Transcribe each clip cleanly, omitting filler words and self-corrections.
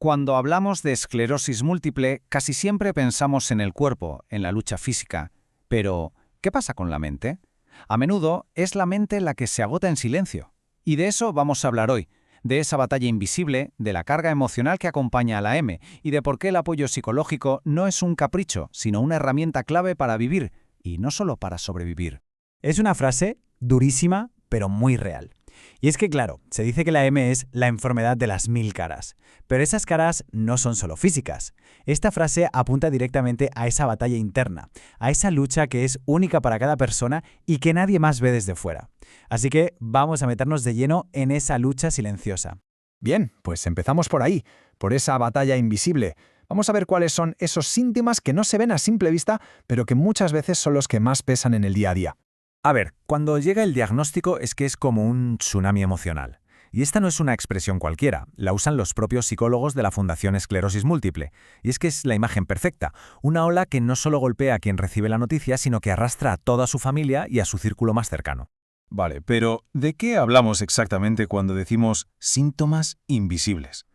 Cuando hablamos de esclerosis múltiple, casi siempre pensamos en el cuerpo, en la lucha física. Pero, ¿qué pasa con la mente? A menudo es la mente la que se agota en silencio. Y de eso vamos a hablar hoy, de esa batalla invisible, de la carga emocional que acompaña a la M y de por qué el apoyo psicológico no es un capricho, sino una herramienta clave para vivir, y no solo para sobrevivir. Es una frase durísima, pero muy real. Y es que, claro, se dice que la M es la enfermedad de las 1000 caras. Pero esas caras no son solo físicas. Esta frase apunta directamente a esa batalla interna, a esa lucha que es única para cada persona y que nadie más ve desde fuera. Así que vamos a meternos de lleno en esa lucha silenciosa. Bien, pues empezamos por ahí, por esa batalla invisible. Vamos a ver cuáles son esos síntomas que no se ven a simple vista, pero que muchas veces son los que más pesan en el día a día. A ver, cuando llega el diagnóstico es que es como un tsunami emocional. Y esta no es una expresión cualquiera, la usan los propios psicólogos de la Fundación Esclerosis Múltiple. Y es que es la imagen perfecta, una ola que no solo golpea a quien recibe la noticia, sino que arrastra a toda su familia y a su círculo más cercano. Vale, pero ¿de qué hablamos exactamente cuando decimos síntomas invisibles?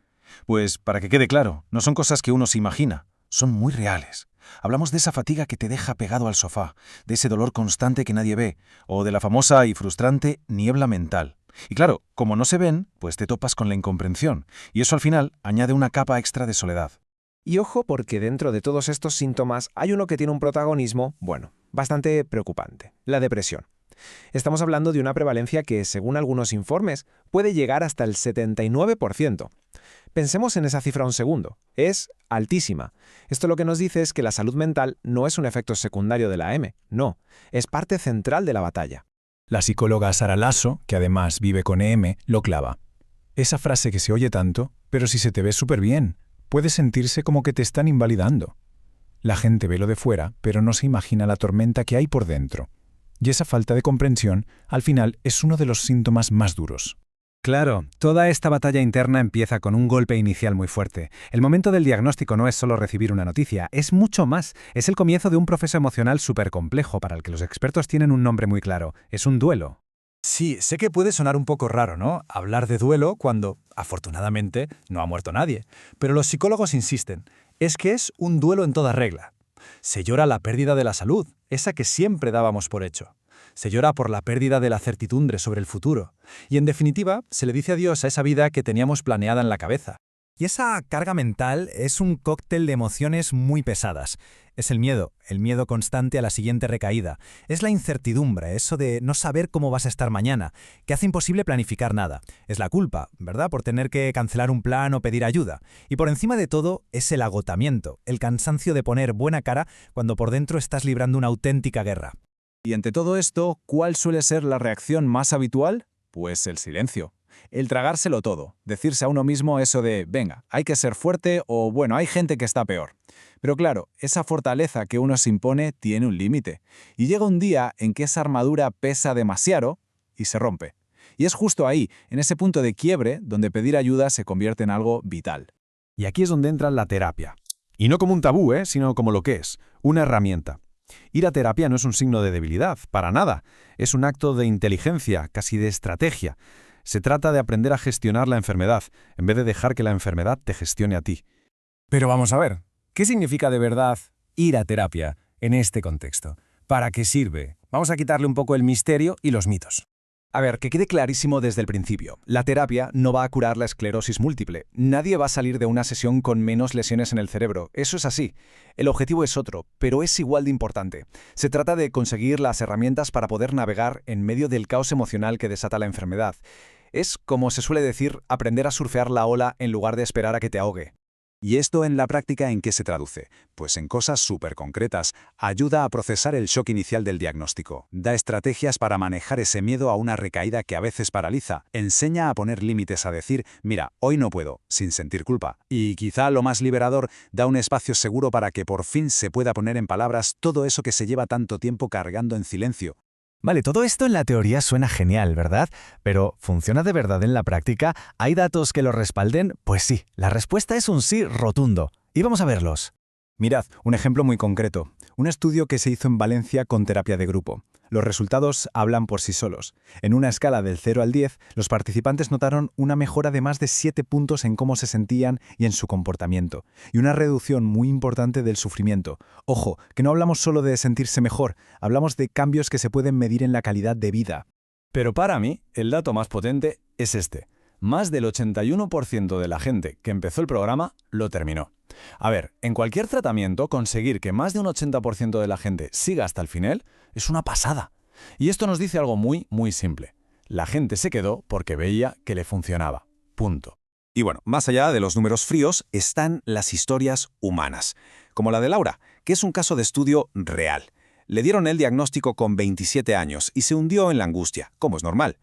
Pues, para que quede claro, no son cosas que uno se imagina, son muy reales. Hablamos de esa fatiga que te deja pegado al sofá, de ese dolor constante que nadie ve, o de la famosa y frustrante niebla mental. Y claro, como no se ven, pues te topas con la incomprensión, y eso al final añade una capa extra de soledad. Y ojo, porque dentro de todos estos síntomas hay uno que tiene un protagonismo, bastante preocupante: la depresión. Estamos hablando de una prevalencia que, según algunos informes, puede llegar hasta el 79%. Pensemos en esa cifra un segundo. Es altísima. Esto lo que nos dice es que la salud mental no es un efecto secundario de la M, no, es parte central de la batalla. La psicóloga Sara Lasso, que además vive con EM, lo clava. Esa frase que se oye tanto, pero si se te ve súper bien, puede sentirse como que te están invalidando. La gente ve lo de fuera, pero no se imagina la tormenta que hay por dentro. Y esa falta de comprensión, al final, es uno de los síntomas más duros. Claro, toda esta batalla interna empieza con un golpe inicial muy fuerte. El momento del diagnóstico no es solo recibir una noticia, es mucho más. Es el comienzo de un proceso emocional súper complejo para el que los expertos tienen un nombre muy claro. Es un duelo. Sí, sé que puede sonar un poco raro, ¿no? Hablar de duelo cuando, afortunadamente, no ha muerto nadie. Pero los psicólogos insisten, es que es un duelo en toda regla. Se llora la pérdida de la salud, esa que siempre dábamos por hecho. Se llora por la pérdida de la certidumbre sobre el futuro. Y en definitiva, se le dice adiós a esa vida que teníamos planeada en la cabeza. Y esa carga mental es un cóctel de emociones muy pesadas. Es el miedo constante a la siguiente recaída. Es la incertidumbre, eso de no saber cómo vas a estar mañana, que hace imposible planificar nada. Es la culpa, ¿verdad?, por tener que cancelar un plan o pedir ayuda. Y por encima de todo, es el agotamiento, el cansancio de poner buena cara cuando por dentro estás librando una auténtica guerra. Y ante todo esto, ¿cuál suele ser la reacción más habitual? Pues el silencio. El tragárselo todo, decirse a uno mismo eso de, venga, hay que ser fuerte o bueno, hay gente que está peor. Pero claro, esa fortaleza que uno se impone tiene un límite. Y llega un día en que esa armadura pesa demasiado y se rompe. Y es justo ahí, en ese punto de quiebre, donde pedir ayuda se convierte en algo vital. Y aquí es donde entra la terapia. Y no como un tabú, sino como lo que es, una herramienta. Ir a terapia no es un signo de debilidad, para nada. Es un acto de inteligencia, casi de estrategia. Se trata de aprender a gestionar la enfermedad, en vez de dejar que la enfermedad te gestione a ti. Pero vamos a ver, ¿qué significa de verdad ir a terapia en este contexto? ¿Para qué sirve? Vamos a quitarle un poco el misterio y los mitos. A ver, que quede clarísimo desde el principio. La terapia no va a curar la esclerosis múltiple. Nadie va a salir de una sesión con menos lesiones en el cerebro. Eso es así. El objetivo es otro, pero es igual de importante. Se trata de conseguir las herramientas para poder navegar en medio del caos emocional que desata la enfermedad. Es, como se suele decir, aprender a surfear la ola en lugar de esperar a que te ahogue. ¿Y esto en la práctica en qué se traduce? Pues en cosas súper concretas. Ayuda a procesar el shock inicial del diagnóstico. Da estrategias para manejar ese miedo a una recaída que a veces paraliza. Enseña a poner límites, a decir, mira, hoy no puedo, sin sentir culpa. Y quizá lo más liberador, da un espacio seguro para que por fin se pueda poner en palabras todo eso que se lleva tanto tiempo cargando en silencio. Vale, todo esto en la teoría suena genial, ¿verdad? Pero ¿funciona de verdad en la práctica? ¿Hay datos que lo respalden? Pues sí, la respuesta es un sí rotundo. Y vamos a verlos. Mirad, un ejemplo muy concreto. Un estudio que se hizo en Valencia con terapia de grupo. Los resultados hablan por sí solos. En una escala del 0 al 10, los participantes notaron una mejora de más de 7 puntos en cómo se sentían y en su comportamiento, y una reducción muy importante del sufrimiento. Ojo, que no hablamos solo de sentirse mejor, hablamos de cambios que se pueden medir en la calidad de vida. Pero para mí, el dato más potente es este. Más del 81% de la gente que empezó el programa lo terminó. A ver, en cualquier tratamiento, conseguir que más de un 80% de la gente siga hasta el final es una pasada. Y esto nos dice algo muy, muy simple. La gente se quedó porque veía que le funcionaba. Punto. Y bueno, más allá de los números fríos están las historias humanas, como la de Laura, que es un caso de estudio real. Le dieron el diagnóstico con 27 años y se hundió en la angustia, como es normal.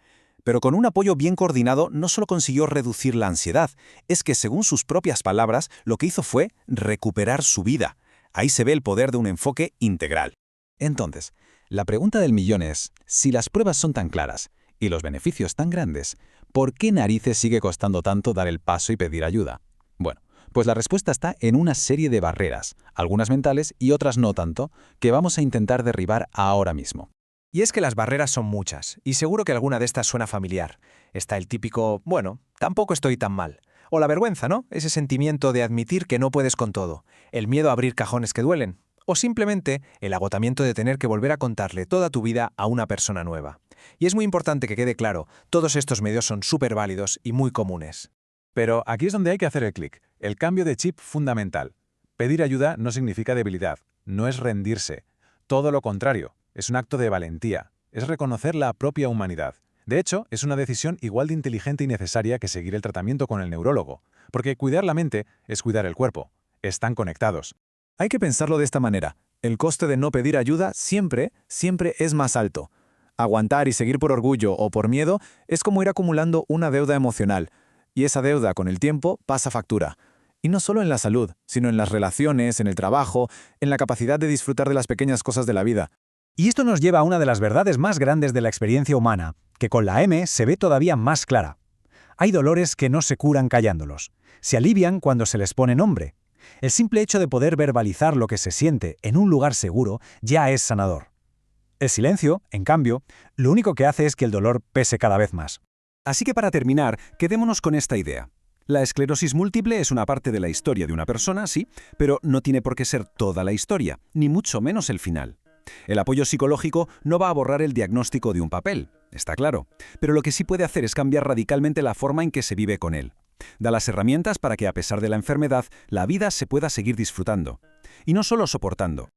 Pero con un apoyo bien coordinado no solo consiguió reducir la ansiedad, es que según sus propias palabras, lo que hizo fue recuperar su vida. Ahí se ve el poder de un enfoque integral. Entonces, la pregunta del millón es, si las pruebas son tan claras y los beneficios tan grandes, ¿por qué narices sigue costando tanto dar el paso y pedir ayuda? Bueno, pues la respuesta está en una serie de barreras, algunas mentales y otras no tanto, que vamos a intentar derribar ahora mismo. Y es que las barreras son muchas, y seguro que alguna de estas suena familiar. Está el típico, bueno, tampoco estoy tan mal. O la vergüenza, ¿no? Ese sentimiento de admitir que no puedes con todo. El miedo a abrir cajones que duelen. O simplemente el agotamiento de tener que volver a contarle toda tu vida a una persona nueva. Y es muy importante que quede claro, todos estos medios son súper válidos y muy comunes. Pero aquí es donde hay que hacer el clic, el cambio de chip fundamental. Pedir ayuda no significa debilidad, no es rendirse. Todo lo contrario. Es un acto de valentía, es reconocer la propia humanidad. De hecho, es una decisión igual de inteligente y necesaria que seguir el tratamiento con el neurólogo, porque cuidar la mente es cuidar el cuerpo. Están conectados. Hay que pensarlo de esta manera. El coste de no pedir ayuda siempre es más alto. Aguantar y seguir por orgullo o por miedo es como ir acumulando una deuda emocional, y esa deuda con el tiempo pasa factura. Y no solo en la salud, sino en las relaciones, en el trabajo, en la capacidad de disfrutar de las pequeñas cosas de la vida. Y esto nos lleva a una de las verdades más grandes de la experiencia humana, que con la M se ve todavía más clara. Hay dolores que no se curan callándolos. Se alivian cuando se les pone nombre. El simple hecho de poder verbalizar lo que se siente en un lugar seguro ya es sanador. El silencio, en cambio, lo único que hace es que el dolor pese cada vez más. Así que para terminar, quedémonos con esta idea. La esclerosis múltiple es una parte de la historia de una persona, sí, pero no tiene por qué ser toda la historia, ni mucho menos el final. El apoyo psicológico no va a borrar el diagnóstico de un papel, está claro, pero lo que sí puede hacer es cambiar radicalmente la forma en que se vive con él. Da las herramientas para que, a pesar de la enfermedad, la vida se pueda seguir disfrutando. Y no solo soportando,